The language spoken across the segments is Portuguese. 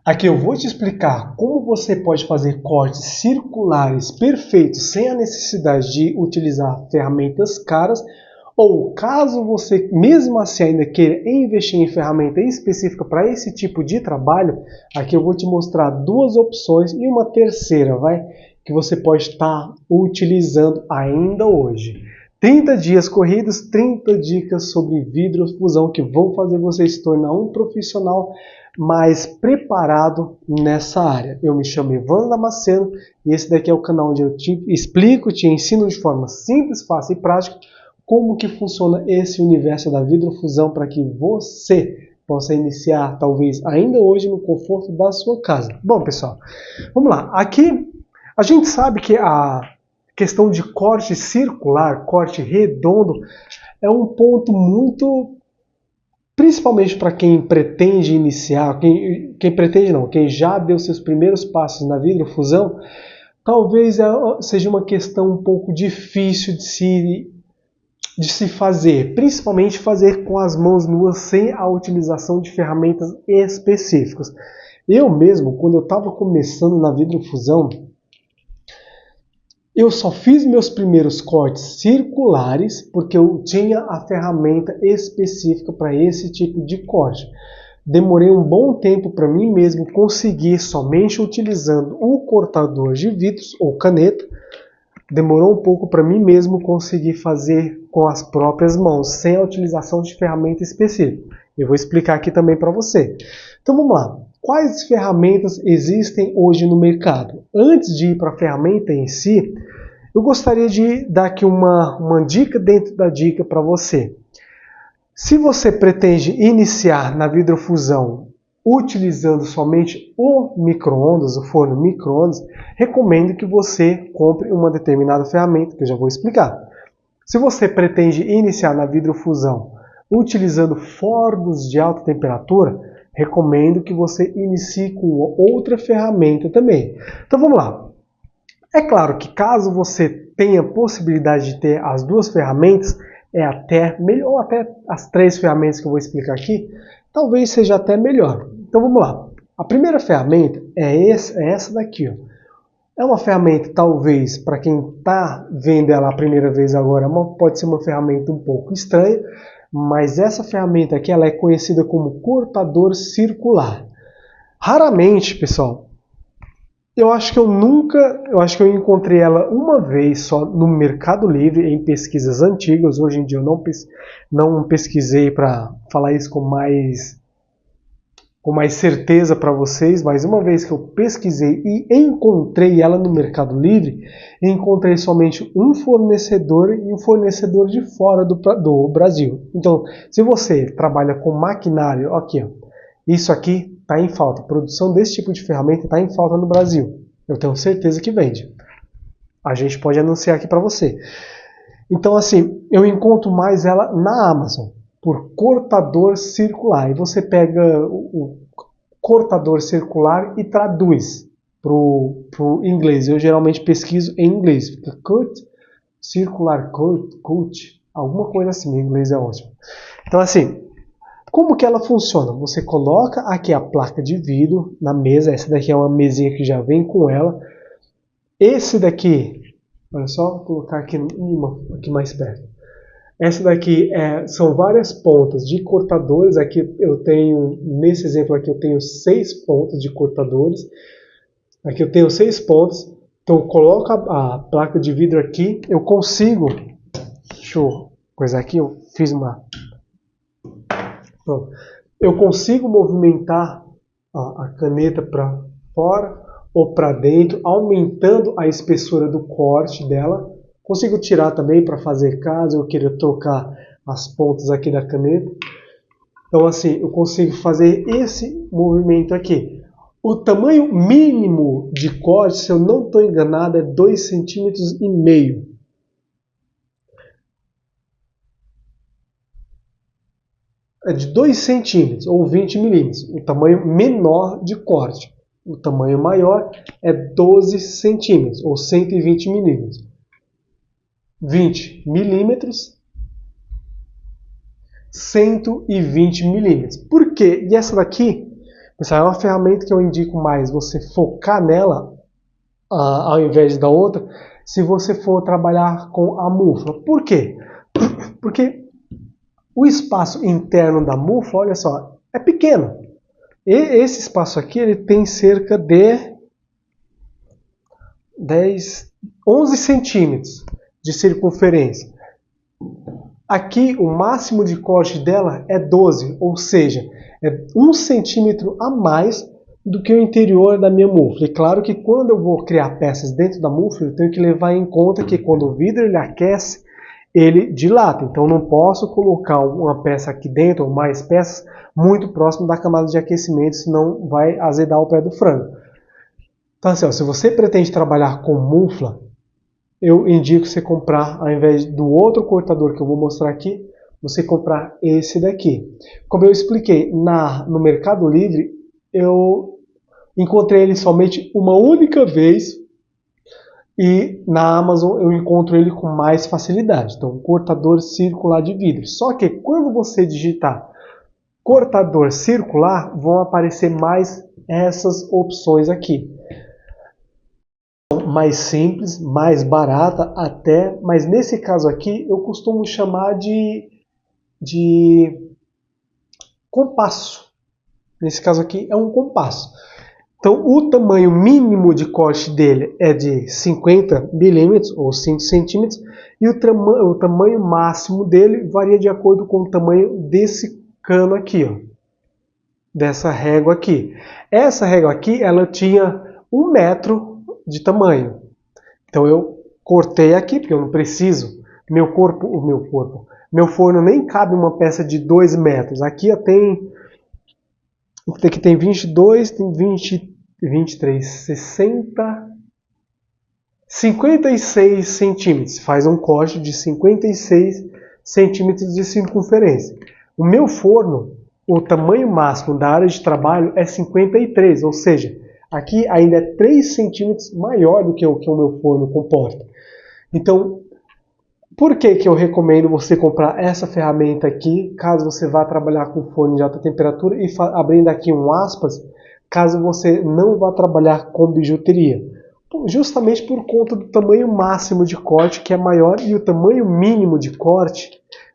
Aqui eu vou te explicar como você pode fazer cortes circulares perfeitos sem a necessidade de utilizar ferramentas caras, ou caso você mesmo assim ainda queira investir em ferramenta específica para esse tipo de trabalho, aqui eu vou te mostrar duas opções e uma terceira, que você pode estar utilizando ainda hoje. 30 dias corridos, 30 dicas sobre vidrofusão que vão fazer você se tornar um profissional mais preparado nessa área. Eu me chamo Ivan Damasceno e esse daqui é o canal onde eu te explico, te ensino de forma simples, fácil e prática como que funciona esse universo da vidrofusão para que você possa iniciar, talvez ainda hoje, no conforto da sua casa. Bom, pessoal, vamos lá. Aqui a gente sabe que a questão de corte circular, corte redondo, é um ponto muito, principalmente para quem pretende iniciar, quem já deu seus primeiros passos na vidrofusão, talvez seja uma questão um pouco difícil de se fazer, principalmente fazer com as mãos nuas sem a utilização de ferramentas específicas. Eu mesmo, quando eu estava começando na vidrofusão, eu só fiz meus primeiros cortes circulares porque eu tinha a ferramenta específica para esse tipo de corte. Demorei um bom tempo para mim mesmo conseguir somente utilizando o cortador de vidros ou caneta. Demorou um pouco para mim mesmo conseguir fazer com as próprias mãos, sem a utilização de ferramenta específica. Eu vou explicar aqui também para você. Então vamos lá. Quais ferramentas existem hoje no mercado? Antes de ir para a ferramenta em si, eu gostaria de dar aqui uma dica dentro da dica para você. Se você pretende iniciar na vidrofusão utilizando somente o micro-ondas, o forno micro-ondas, recomendo que você compre uma determinada ferramenta, que eu já vou explicar. Se você pretende iniciar na vidrofusão utilizando fornos de alta temperatura, recomendo que você inicie com outra ferramenta também. Então vamos lá. É claro que caso você tenha possibilidade de ter as duas ferramentas, é até melhor, ou até as três ferramentas que eu vou explicar aqui, talvez seja até melhor. Então vamos lá. A primeira ferramenta é essa daqui. Ó. É uma ferramenta, talvez, para quem está vendo ela a primeira vez agora, pode ser uma ferramenta um pouco estranha, mas essa ferramenta aqui ela é conhecida como cortador circular. Raramente, pessoal, eu acho que eu encontrei ela uma vez só no Mercado Livre, em pesquisas antigas. Hoje em dia eu não pesquisei para falar isso com mais certeza para vocês, mas uma vez que eu pesquisei e encontrei ela no Mercado Livre, encontrei somente um fornecedor e um fornecedor de fora do Brasil. Então, se você trabalha com maquinário, aqui, ó, isso aqui está em falta. A produção desse tipo de ferramenta está em falta no Brasil. Eu tenho certeza que vende. A gente pode anunciar aqui para você. Então, assim, eu encontro mais ela na Amazon, por cortador circular. E você pega o cortador circular e traduz para o inglês. Eu geralmente pesquiso em inglês. Fica cut, circular, cut, alguma coisa assim. Em inglês é ótimo. Então, assim, como que ela funciona? Você coloca aqui a placa de vidro na mesa. Essa daqui é uma mesinha que já vem com ela. Esse daqui, olha só, vou colocar aqui aqui mais perto. Essa daqui são várias pontas de cortadores. Aqui eu tenho, nesse exemplo aqui eu tenho 6 pontas de cortadores. Aqui eu tenho 6 pontas. Então eu coloco a placa de vidro aqui. Eu consigo, deixa eu coisar aqui, eu fiz uma... Pronto. Eu consigo movimentar a caneta para fora ou para dentro, aumentando a espessura do corte dela. Consigo tirar também para fazer caso eu queira trocar as pontas aqui da caneta. Então assim, eu consigo fazer esse movimento aqui. O tamanho mínimo de corte, se eu não estou enganado, é 2,5 cm. É de 2 centímetros ou 20 milímetros, o tamanho menor de corte. O tamanho maior é 12 centímetros ou 120 milímetros. 20 milímetros, 120 milímetros. Por quê? E essa daqui, Pessoal, é uma ferramenta que eu indico mais você focar nela ao invés da outra, se você for trabalhar com a mufla. Por quê? Porque o espaço interno da mufla, olha só, é pequeno. E esse espaço aqui ele tem cerca de 11 centímetros de circunferência. Aqui o máximo de corte dela é 12, ou seja, é 1 centímetro a mais do que o interior da minha mufla. E claro que quando eu vou criar peças dentro da mufla, eu tenho que levar em conta que quando o vidro ele aquece, ele dilata. Então não posso colocar uma peça aqui dentro, ou mais peças, muito próximo da camada de aquecimento, senão vai azedar o pé do frango. Então assim, ó, se você pretende trabalhar com mufla, eu indico você comprar, ao invés do outro cortador que eu vou mostrar aqui, você comprar esse daqui. Como eu expliquei, no Mercado Livre, eu encontrei ele somente uma única vez e na Amazon eu encontro ele com mais facilidade. Então, cortador circular de vidro. Só que quando você digitar cortador circular, vão aparecer mais essas opções aqui. Mais simples, mais barata até, mas nesse caso aqui eu costumo chamar de compasso. Nesse caso aqui é um compasso. Então o tamanho mínimo de corte dele é de 50 milímetros ou 5 centímetros e o tamanho máximo dele varia de acordo com o tamanho desse cano aqui, ó, dessa régua aqui. Essa régua aqui ela tinha 1 metro de tamanho. Então eu cortei aqui, porque eu não preciso. Meu forno nem cabe uma peça de 2 metros. Aqui tem 22, tem 20, 23, 60, 56 centímetros. Faz um corte de 56 centímetros de circunferência. O meu forno, o tamanho máximo da área de trabalho é 53, ou seja, aqui ainda é 3 centímetros maior do que o meu forno comporta. Então, por que eu recomendo você comprar essa ferramenta aqui, caso você vá trabalhar com forno de alta temperatura, e abrindo aqui um aspas, caso você não vá trabalhar com bijuteria? Justamente por conta do tamanho máximo de corte, que é maior, e o tamanho mínimo de corte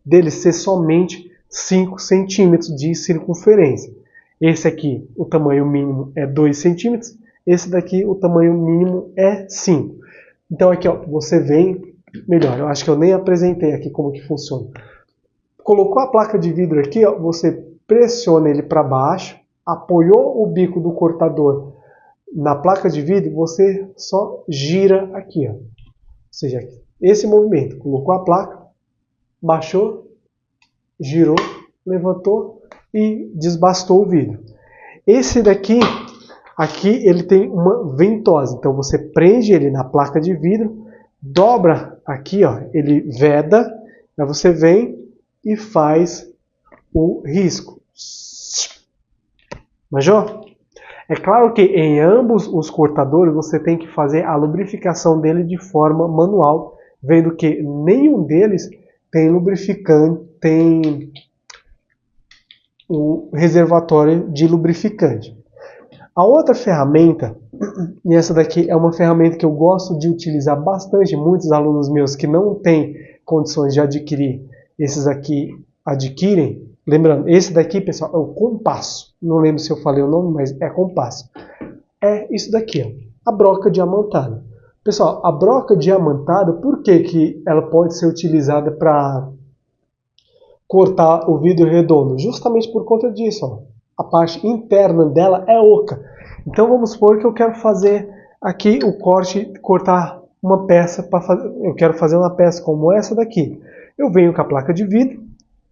dele ser somente 5 centímetros de circunferência. Esse aqui, o tamanho mínimo é 2 centímetros, esse daqui, o tamanho mínimo é 5. Então aqui, ó, você vem, melhor, eu acho que eu nem apresentei aqui como que funciona. Colocou a placa de vidro aqui, ó, você pressiona ele para baixo, apoiou o bico do cortador na placa de vidro, você só gira aqui, ó. Ou seja, esse movimento, colocou a placa, baixou, girou, levantou e desbastou o vidro. Esse daqui, aqui ele tem uma ventosa, então você prende ele na placa de vidro, dobra aqui, ó, ele veda, aí você vem e faz o risco. Manjou? É claro que em ambos os cortadores você tem que fazer a lubrificação dele de forma manual, vendo que nenhum deles tem lubrificante, tem o reservatório de lubrificante. A outra ferramenta, e essa daqui é uma ferramenta que eu gosto de utilizar bastante, muitos alunos meus que não têm condições de adquirir, esses aqui adquirem. Lembrando, esse daqui, pessoal, é o compasso. Não lembro se eu falei o nome, mas é compasso. É isso daqui, ó, a broca diamantada. Pessoal, a broca diamantada, por que ela pode ser utilizada para cortar o vidro redondo? Justamente por conta disso, ó. A parte interna dela é oca. Então vamos supor que eu quero fazer aqui o corte, cortar uma peça para fazer. Eu quero fazer uma peça como essa daqui. Eu venho com a placa de vidro,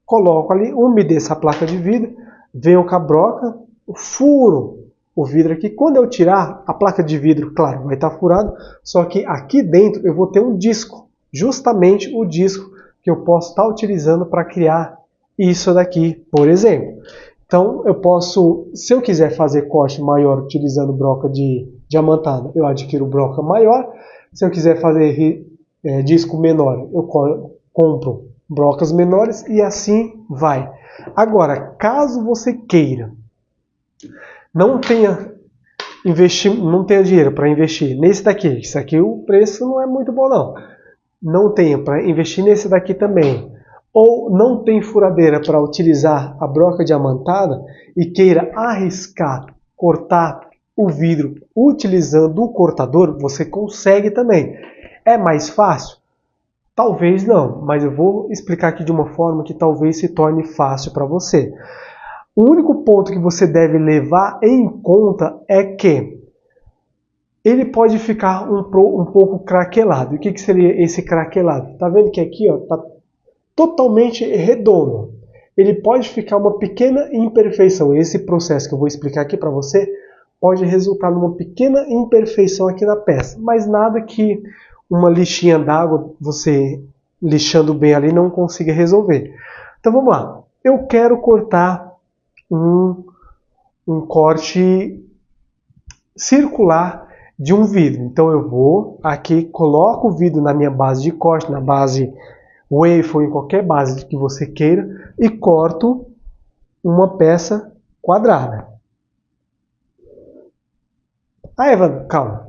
coloco ali, umedeço a placa de vidro, venho com a broca, furo o vidro aqui. Quando eu tirar a placa de vidro, claro, vai estar furado, só que aqui dentro eu vou ter um disco, justamente o disco que eu posso estar utilizando para criar isso daqui, por exemplo. Então eu posso, se eu quiser fazer corte maior utilizando broca de diamantada, eu adquiro broca maior. Se eu quiser fazer disco menor, eu compro brocas menores e assim vai. Agora, caso você queira não tenha não tenha dinheiro para investir nesse daqui, isso aqui o preço não é muito bom não tenha para investir nesse daqui também, ou não tem furadeira para utilizar a broca diamantada e queira arriscar cortar o vidro utilizando o cortador, você consegue também. É mais fácil? Talvez não, mas eu vou explicar aqui de uma forma que talvez se torne fácil para você. O único ponto que você deve levar em conta é que ele pode ficar um pouco craquelado. E o que seria esse craquelado? Tá vendo que aqui está totalmente redondo. Ele pode ficar uma pequena imperfeição. Esse processo que eu vou explicar aqui para você pode resultar numa pequena imperfeição aqui na peça, mas nada que uma lixinha d'água, você lixando bem ali, não consiga resolver. Então vamos lá. Eu quero cortar um corte circular de um vidro. Então eu vou aqui, coloco o vidro na minha base de corte, na base wafer, em qualquer base que você queira, e corto uma peça quadrada. Ah, Evandro, calma.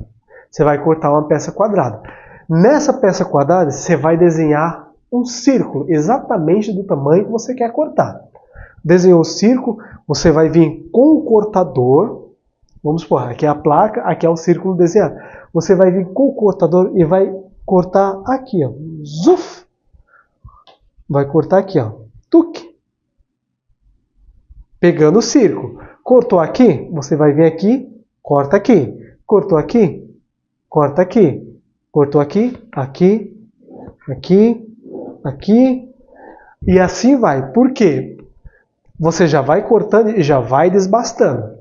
Você vai cortar uma peça quadrada. Nessa peça quadrada, você vai desenhar um círculo, exatamente do tamanho que você quer cortar. Desenhou o círculo, você vai vir com o cortador. Vamos supor, aqui é a placa, aqui é o círculo desenhado. Você vai vir com o cortador e vai cortar aqui, ó. Zuf! Vai cortar aqui, ó. Tuc! Pegando o círculo. Cortou aqui, você vai vir aqui, corta aqui. Cortou aqui, corta aqui. Cortou aqui, aqui, aqui, aqui. E assim vai. Por quê? Você já vai cortando e já vai desbastando.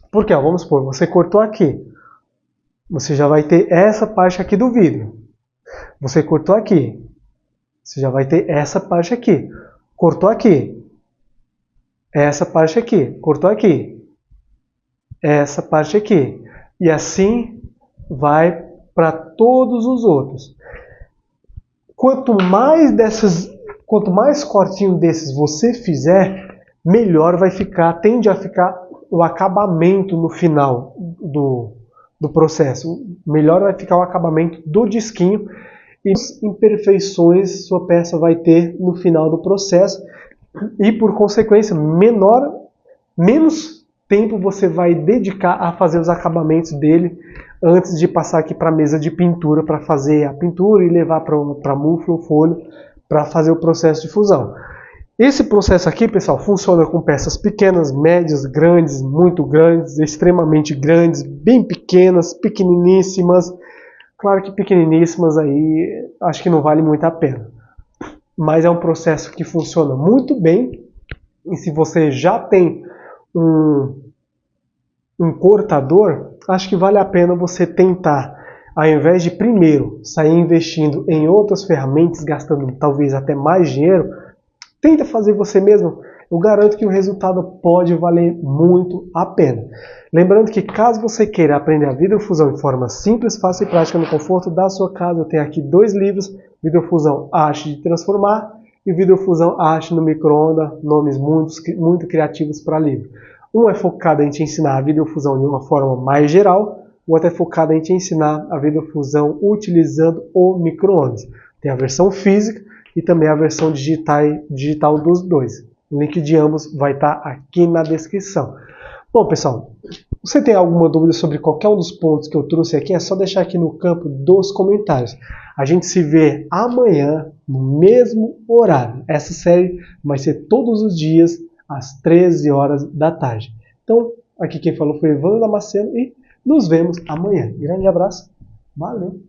Porque, ó, vamos supor, você cortou aqui. Você já vai ter essa parte aqui do vidro. Você cortou aqui. Você já vai ter essa parte aqui. Cortou aqui. Essa parte aqui. Cortou aqui. Essa parte aqui. E assim vai para todos os outros. Quanto mais cortinho desses você fizer, melhor vai ficar, tende a ficar o acabamento no final do processo. Melhor vai ficar o acabamento do disquinho e as imperfeições sua peça vai ter no final do processo e, por consequência, menos tempo você vai dedicar a fazer os acabamentos dele antes de passar aqui para a mesa de pintura para fazer a pintura e levar para mufla ou folha para fazer o processo de fusão. Esse processo aqui, pessoal, funciona com peças pequenas, médias, grandes, muito grandes, extremamente grandes, bem pequenas, pequeniníssimas. Claro que pequeniníssimas aí acho que não vale muito a pena. Mas é um processo que funciona muito bem. E se você já tem um cortador, acho que vale a pena você tentar, ao invés de primeiro sair investindo em outras ferramentas, gastando talvez até mais dinheiro, tenta fazer você mesmo. Eu garanto que o resultado pode valer muito a pena. Lembrando que caso você queira aprender a videofusão de forma simples, fácil e prática no conforto da sua casa, eu tenho aqui 2 livros, Videofusão Arte de Transformar e Videofusão Arte no Micro-ondas, nomes muito criativos para livro. Um é focado em te ensinar a videofusão de uma forma mais geral, o outro é focado em te ensinar a videofusão utilizando o micro-ondas. Tem a versão física e também a versão digital dos dois. O link de ambos vai estar aqui na descrição. Bom, pessoal, você tem alguma dúvida sobre qualquer um dos pontos que eu trouxe aqui, é só deixar aqui no campo dos comentários. A gente se vê amanhã no mesmo horário. Essa série vai ser todos os dias às 13 horas da tarde. Então, aqui quem falou foi Evandro Damasceno e nos vemos amanhã. Grande abraço, valeu!